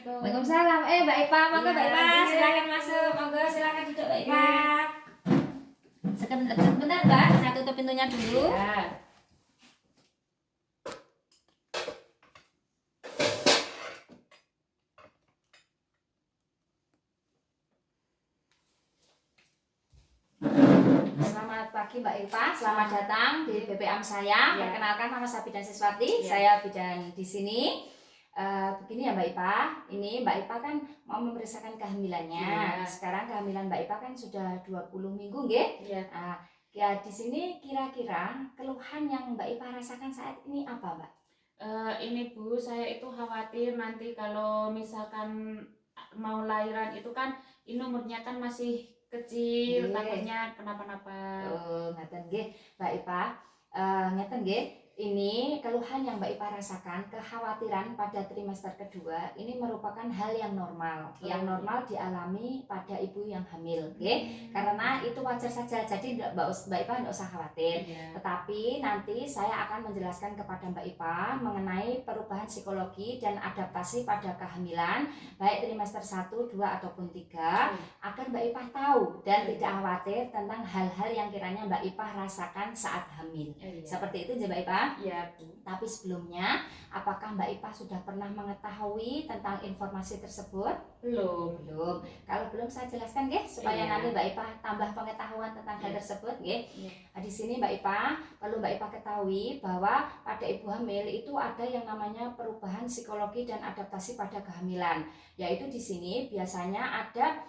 Assalamualaikum. Waalaikumsalam. Mbak Ipa, monggo Mbak Ipa, Iya. silakan masuk. Monggo silakan duduk Mbak Ipa. Sebentar Mbak, saya tutup pintunya dulu. Ya. Selamat pagi Mbak Ipa, selamat datang di BPM saya. Ya. Perkenalkan nama saya Bidan Siswati, Ya. saya bidan di sini. Begini ya Mbak Ipa, ini Mbak Ipa kan mau memeriksakan kehamilannya. Ya. Sekarang kehamilan Mbak Ipa kan sudah 20 minggu, nggih? Ya. Ya di sini kira-kira keluhan yang Mbak Ipa rasakan saat ini apa, Mbak? Ini Bu, saya itu khawatir nanti kalau misalkan mau lahiran itu kan ini umurnya kan masih kecil, takutnya kenapa-napa. Ngaten nggih, Mbak Ipa. Ngeten nggih, ini keluhan yang Mbak Ipa rasakan, kekhawatiran pada trimester kedua ini merupakan hal yang normal, yang normal dialami pada ibu yang hamil, nggih. Karena itu wajar saja, jadi Mbak Ipa tidak usah khawatir. Ya. Tetapi nanti saya akan menjelaskan kepada Mbak Ipa mengenai perubahan psikologi dan adaptasi pada kehamilan, baik trimester 1, 2 ataupun 3, agar Mbak Ipa tahu dan tidak khawatir tentang hal-hal yang kiranya Mbak Ipa rasakan saat hamil. Seperti itu Mbak Ipa. Iya Bu. Tapi sebelumnya, apakah Mbak Ipa sudah pernah mengetahui tentang informasi tersebut? Belum. Kalau belum saya jelaskan nggih, supaya nanti Mbak Ipa tambah pengetahuan tentang hal tersebut nggih. Di sini Mbak Ipa, perlu Mbak Ipa ketahui bahwa pada ibu hamil itu ada yang namanya perubahan psikologi dan adaptasi pada kehamilan. Yaitu di sini biasanya ada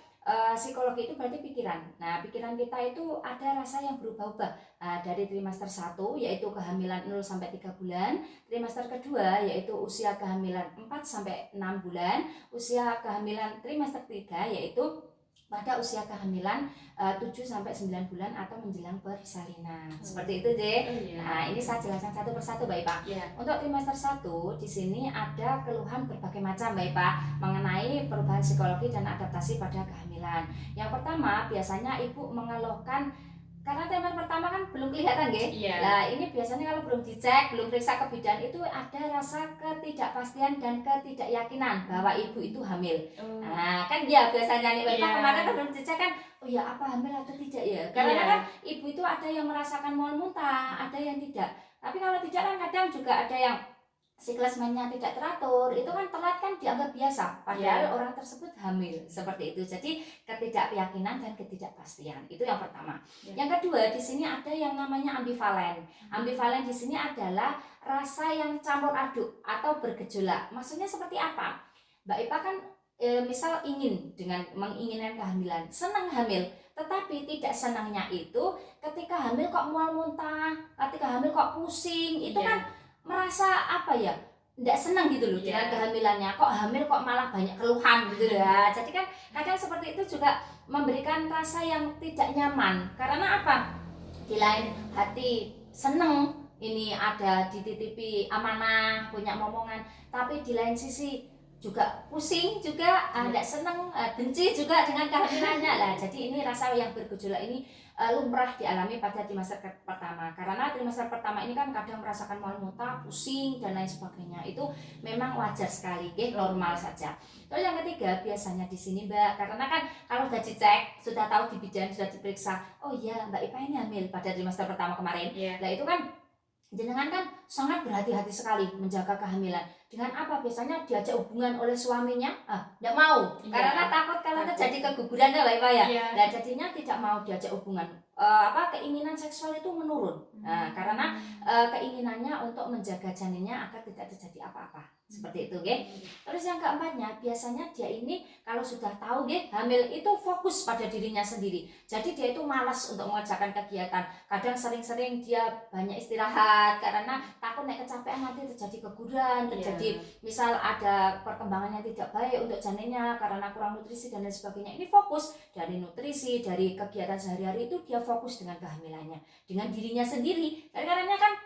psikologi itu berarti pikiran. Nah, pikiran kita itu ada rasa yang berubah-ubah. Dari trimester 1 yaitu kehamilan 0 sampai 3 bulan, trimester kedua yaitu usia kehamilan 4 sampai 6 bulan, usia kehamilan trimester 3 yaitu pada usia kehamilan 7 sampai 9 bulan atau menjelang persalinan. Seperti itu, Dek. Nah, ini saya jelaskan satu persatu, Mbak Ipa. Untuk trimester 1 di sini ada keluhan berbagai macam, Mbak Ipa, mengenai perubahan psikologi dan adaptasi pada kehamilan. Yang pertama, biasanya ibu mengeluhkan karena trimester pertama kan belum kelihatan, nggih. Nah, ini biasanya kalau belum dicek, belum periksa ke bidan itu ada rasa ketidakpastian dan ketidakyakinan bahwa ibu itu hamil. Nah, kan ya biasanya nih Mbak Ipa kemarin kan belum dicek kan, oh ya apa hamil atau tidak ya? Karena kan ibu itu ada yang merasakan mual muntah, ada yang tidak. Tapi kalau tidak kan kadang juga ada yang siklus mennya tidak teratur, itu kan telat kan dianggap biasa, padahal orang tersebut hamil. Seperti itu. Jadi ketidakyakinan dan ketidakpastian itu yang pertama. Yang kedua, di sini ada yang namanya ambivalen. Ambivalen di sini adalah rasa yang campur aduk atau bergejolak. Maksudnya seperti apa? Mbak Ipa kan misal menginginkan kehamilan, senang hamil, tetapi tidak senangnya itu ketika hamil kok mual muntah, ketika hamil kok pusing, itu kan merasa apa ya, tidak senang gitu loh dengan kehamilannya. Kok hamil kok malah banyak keluhan gitu ya. Jadi kan kadang seperti itu juga memberikan rasa yang tidak nyaman. Karena apa? Di lain hati seneng ini ada dititipi amanah, punya momongan, tapi di lain sisi juga pusing juga, tidak seneng, benci juga dengan kehamilannya lah. Jadi ini rasa yang bergejolak ini lumrah dialami pada trimester pertama. Karena trimester pertama ini kan kadang merasakan mual muntah, pusing dan lain sebagainya. Itu memang wajar sekali, normal saja. Terus yang ketiga biasanya di sini Mbak, karena kan kalau sudah dicek, sudah tahu di bidan, sudah diperiksa, oh iya Mbak Ipa ini hamil pada trimester pertama kemarin. Nah itu kan jenengan kan sangat berhati-hati sekali menjaga kehamilan. Dengan apa? Biasanya diajak hubungan oleh suaminya, tidak mau, karena takut kalau terjadi keguguran ya Mbak Ipa ya. Nah jadinya tidak mau diajak hubungan. Keinginan seksual itu menurun. Karena keinginannya untuk menjaga janinnya agar tidak terjadi apa-apa. Seperti itu, nggih. Terus yang keempatnya, biasanya dia ini kalau sudah tahu nggih hamil itu fokus pada dirinya sendiri. Jadi dia itu malas untuk mengerjakan kegiatan. Kadang sering-sering dia banyak istirahat karena takut naik kecapean nanti terjadi keguguran, terjadi misal ada perkembangan yang tidak baik untuk janinnya karena kurang nutrisi dan lain sebagainya. Ini fokus dari nutrisi, dari kegiatan sehari-hari itu dia fokus dengan kehamilannya, dengan dirinya sendiri. Karena kan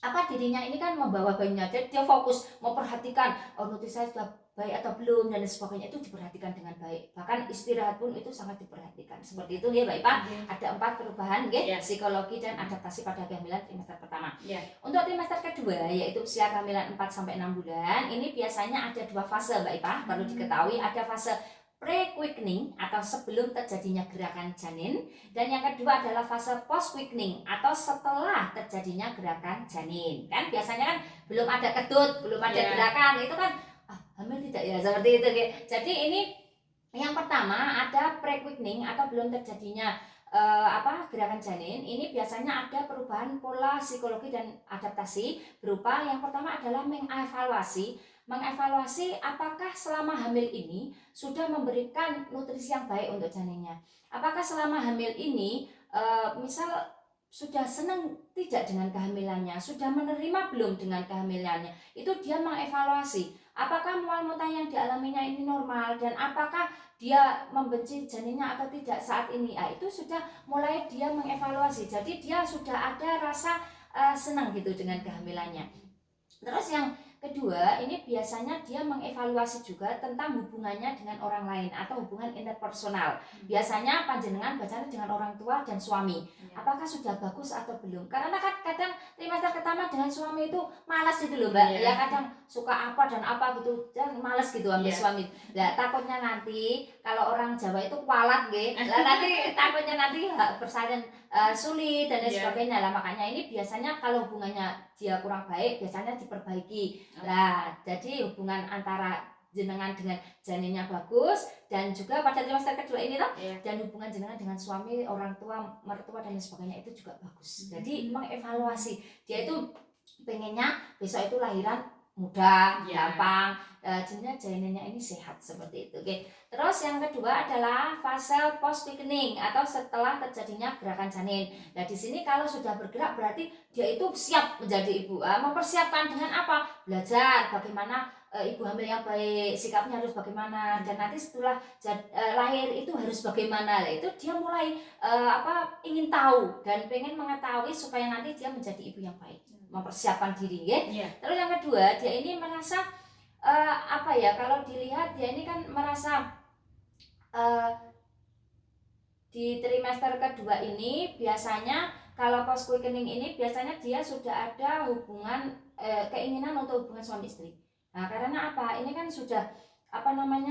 apa dirinya ini kan membawa bayinya, jadi dia fokus memperhatikan nutrisi saya sudah baik atau belum dan sebagainya, itu diperhatikan dengan baik, bahkan istirahat pun itu sangat diperhatikan. Seperti itu ya Mbak Ipa. Ada 4 perubahan psikologi dan adaptasi pada kehamilan trimester pertama. Untuk trimester kedua yaitu usia kehamilan 4-6 bulan, ini biasanya ada 2 fase Mbak Ipa. Perlu diketahui ada fase pre-quickening atau sebelum terjadinya gerakan janin, dan yang kedua adalah fase post-quickening atau setelah terjadinya gerakan janin. Kan biasanya kan belum ada kedut, belum ada gerakan, itu kan hamil tidak ya, seperti itu. Jadi ini yang pertama ada pre-quickening atau belum terjadinya gerakan janin. Ini biasanya ada perubahan pola psikologi dan adaptasi berupa yang pertama adalah mengevaluasi apakah selama hamil ini sudah memberikan nutrisi yang baik untuk janinnya. Apakah selama hamil ini misal sudah senang tidak dengan kehamilannya, sudah menerima belum dengan kehamilannya. Itu dia mengevaluasi apakah mual muntah yang dialaminya ini normal, dan apakah dia membenci janinnya atau tidak saat ini. Itu sudah mulai dia mengevaluasi. Jadi dia sudah ada rasa senang gitu dengan kehamilannya. Terus yang kedua, ini biasanya dia mengevaluasi juga tentang hubungannya dengan orang lain atau hubungan interpersonal. Biasanya panjenengan bacanya dengan orang tua dan suami. Apakah sudah bagus atau belum? Karena kan kadang trimester pertama dengan suami itu malas gitu loh Mbak. Ya kadang suka apa dan apa gitu, dan malas gitu ambil suami. Nah, takutnya nanti kalau orang Jawa itu kualat nanti takutnya nanti persalinan sulit dan lain sebagainya lah. Makanya ini biasanya kalau hubungannya dia kurang baik biasanya diperbaiki. Nah, jadi hubungan antara jenengan dengan janinnya bagus, dan juga pada trimester kedua ini loh, dan hubungan jenengan dengan suami, orang tua, mertua dan lain sebagainya itu juga bagus. Jadi mengevaluasi dia itu pengennya besok itu lahiran mudah, gampang, janinnya ini sehat, seperti itu. Terus yang kedua adalah fase post quickening atau setelah terjadinya gerakan janin. Nah di sini kalau sudah bergerak berarti dia itu siap menjadi ibu. Mempersiapkan dengan apa? Belajar bagaimana ibu hamil yang baik, sikapnya harus bagaimana, dan nanti setelah lahir itu harus bagaimana. Nah, itu dia mulai ingin tahu dan pengen mengetahui supaya nanti dia menjadi ibu yang baik, mempersiapkan diri Terus yang kedua, dia ini merasa kalau dilihat dia ini kan merasa di trimester kedua ini biasanya kalau post quickening ini biasanya dia sudah ada hubungan keinginan untuk hubungan suami istri. Nah, karena apa? Ini kan sudah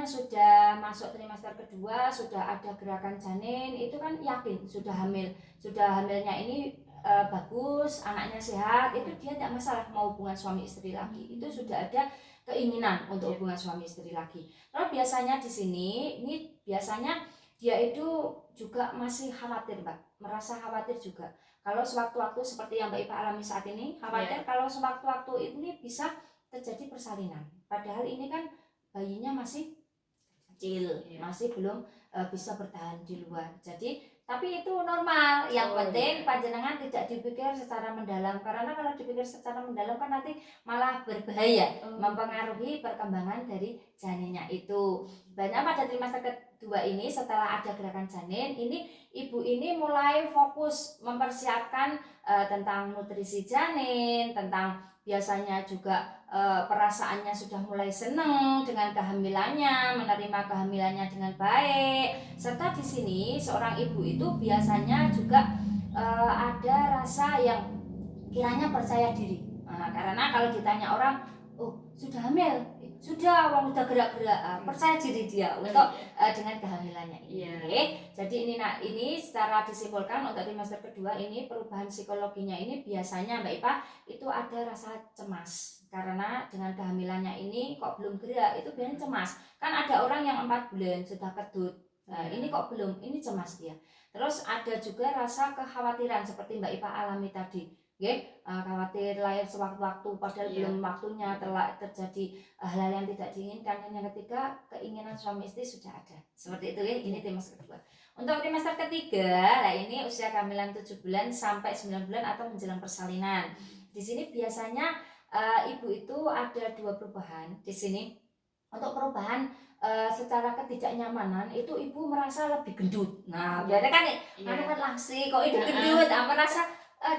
sudah masuk trimester kedua, sudah ada gerakan janin, itu kan yakin sudah hamil. Sudah hamilnya ini bagus, anaknya sehat, itu dia tidak masalah mau hubungan suami istri lagi. Itu sudah ada keinginan untuk hubungan suami istri lagi. Lalu biasanya di sini ini biasanya dia itu juga masih khawatir Mbak, merasa khawatir juga. Kalau sewaktu-waktu seperti yang Mbak Ipa alami saat ini, khawatir kalau sewaktu-waktu ini bisa terjadi persalinan. Padahal ini kan bayinya masih kecil, masih belum bisa bertahan di luar. Jadi tapi itu normal. Yang penting panjenengan tidak dipikir secara mendalam, karena kalau dipikir secara mendalam kan nanti malah berbahaya, mempengaruhi perkembangan dari janinnya itu. Banyak pada trimester kedua ini setelah ada gerakan janin, ini ibu ini mulai fokus mempersiapkan tentang nutrisi janin, tentang biasanya juga perasaannya sudah mulai senang dengan kehamilannya, menerima kehamilannya dengan baik. Serta di sini seorang ibu itu biasanya juga ada rasa yang kiranya percaya diri. Karena kalau ditanya orang, oh sudah hamil, sudah gerak-gerak, percaya diri dia untuk dengan kehamilannya ini. Jadi ini secara disimpulkan untuk trimester kedua ini perubahan psikologinya ini biasanya Mbak Ipa itu ada rasa cemas, karena dengan kehamilannya ini kok belum gerak, itu biasanya cemas. Kan ada orang yang 4 bulan sudah kedut, ini kok belum, ini cemas dia. Terus ada juga rasa kekhawatiran seperti Mbak Ipa alami tadi, khawatir lahir sewaktu-waktu padahal belum waktunya, terjadi hal-hal yang tidak diinginkan. Dan yang ketiga, keinginan suami istri sudah ada, seperti itu ini trimester kedua. Untuk trimester ketiga, ini usia kehamilan 7 bulan sampai 9 bulan atau menjelang persalinan. Di sini biasanya ibu itu ada 2 perubahan. Di sini untuk perubahan secara ketidaknyamanan itu ibu merasa lebih gendut. Nah, biasanya kan kan langsing kok ini gendut, merasa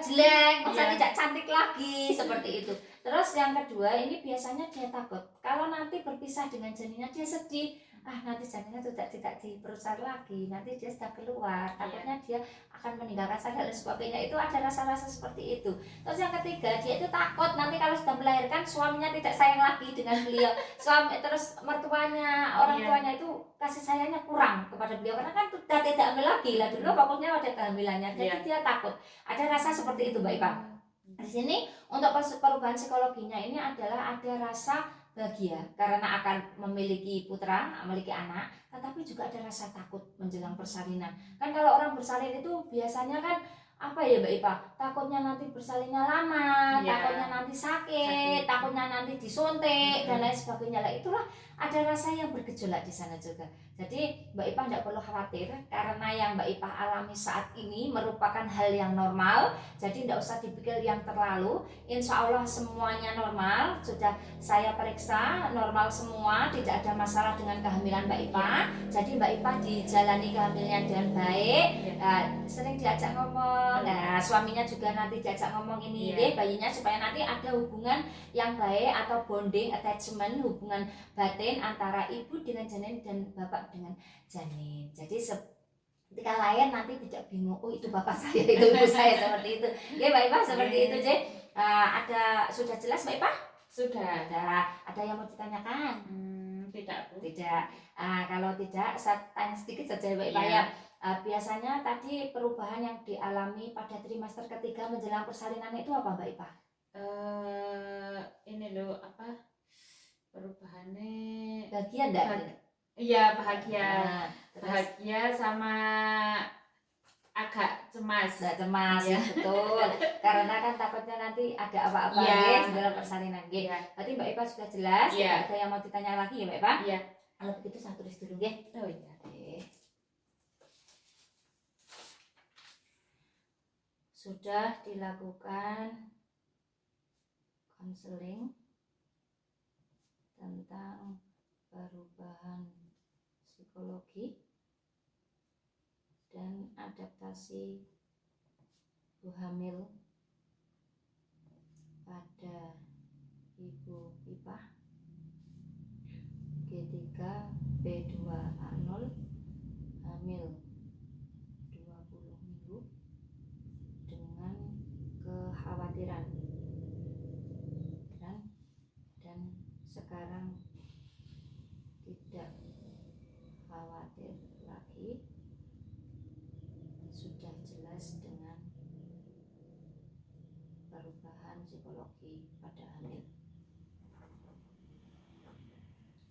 jelek, masa Iya. tidak cantik lagi seperti itu. Terus yang kedua ini biasanya dia takut kalau nanti berpisah dengan janinnya dia sedih. Nanti janinnya tidak di perut saya lagi, nanti dia sudah keluar, takutnya dia akan meninggalkan saya dan sebagainya. Itu ada rasa-rasa seperti itu. Terus yang ketiga dia itu takut nanti kalau sudah melahirkan suaminya tidak sayang lagi dengan beliau, terus mertuanya, orang Iya. tuanya itu kasih sayangnya kurang kepada beliau karena kan sudah tidak hamil lagi lah, dulu pokoknya ada kehamilannya, jadi dia takut. Ada rasa seperti itu Mbak Ipa. Di sini untuk perubahan psikologinya ini adalah ada rasa bahagia karena akan memiliki putra, memiliki anak, tetapi juga ada rasa takut menjelang persalinan. Kan kalau orang bersalin itu biasanya kan apa ya Mbak Ipa? Takutnya nanti bersalinnya lama, Iya. takutnya nanti sakit, takutnya nanti disuntik dan lain sebagainya. Lah itulah ada rasa yang bergejolak di sana juga. Jadi Mbak Ipa tidak perlu khawatir karena yang Mbak Ipa alami saat ini merupakan hal yang normal. Jadi tidak usah dipikir yang terlalu. Insya Allah semuanya normal. Sudah saya periksa normal semua, tidak ada masalah dengan kehamilan Mbak Ipa. Jadi Mbak Ipa dijalani kehamilan dengan baik. Sering diajak ngomong. Suaminya juga nanti diajak ngomong ini deh bayinya supaya nanti ada hubungan yang baik atau bonding attachment, hubungan batin antara ibu dengan janin dan bapak dengan janin. Jadi ketika lahir nanti tidak bingung, oh itu bapak saya, itu ibu saya, seperti itu. Ya Mbak Ipa seperti itu J. Ada sudah jelas Mbak Ipa? Sudah. Ada yang mau ditanyakan? Tidak Bu. Tidak. Kalau tidak saya tanya sedikit saja Mbak Ipa ya. Biasanya tadi perubahan yang dialami pada trimester ketiga menjelang persalinan itu apa Mbak Ipa? Ini loh apa perubahannya? Bahagia enggak? Iya bahagia. Bahagia sama agak cemas. Ya. Betul. Karena kan takutnya nanti ada apa-apa di dalam persalinan. Berarti Mbak Ipa sudah jelas. Tidak ada yang mau ditanya lagi ya Mbak Ipa? Iya. Kalau begitu saya tulis dulu ya. Oh iya. Sudah dilakukan konseling tentang perubahan psikologi dan adaptasi ibu hamil pada ibu Ipa G3 B2A0 hamil 20 minggu dengan kekhawatiran dan sekarang tidak khawatir lagi, sudah jelas dengan perubahan psikologi pada hamil.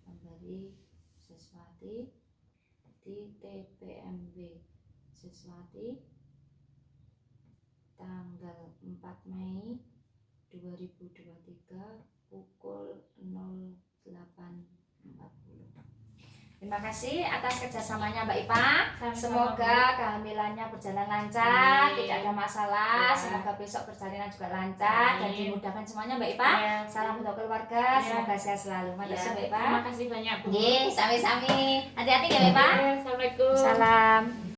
Memberi Siswati di TPMB Siswati tanggal 4 Mei 2023 pukul 08.40. Terima kasih atas kerjasamanya Mbak Ipa. Semoga kehamilannya berjalan lancar, tidak ada masalah. Semoga besok persalinan juga lancar dan dimudahkan semuanya Mbak Ipa. Salam untuk keluarga, semoga sehat selalu. Makasih Mbak Ipa. Terima kasih banyak Bu. Sami-sami. Hati-hati ya Mbak Ipa. Assalamualaikum. Salam.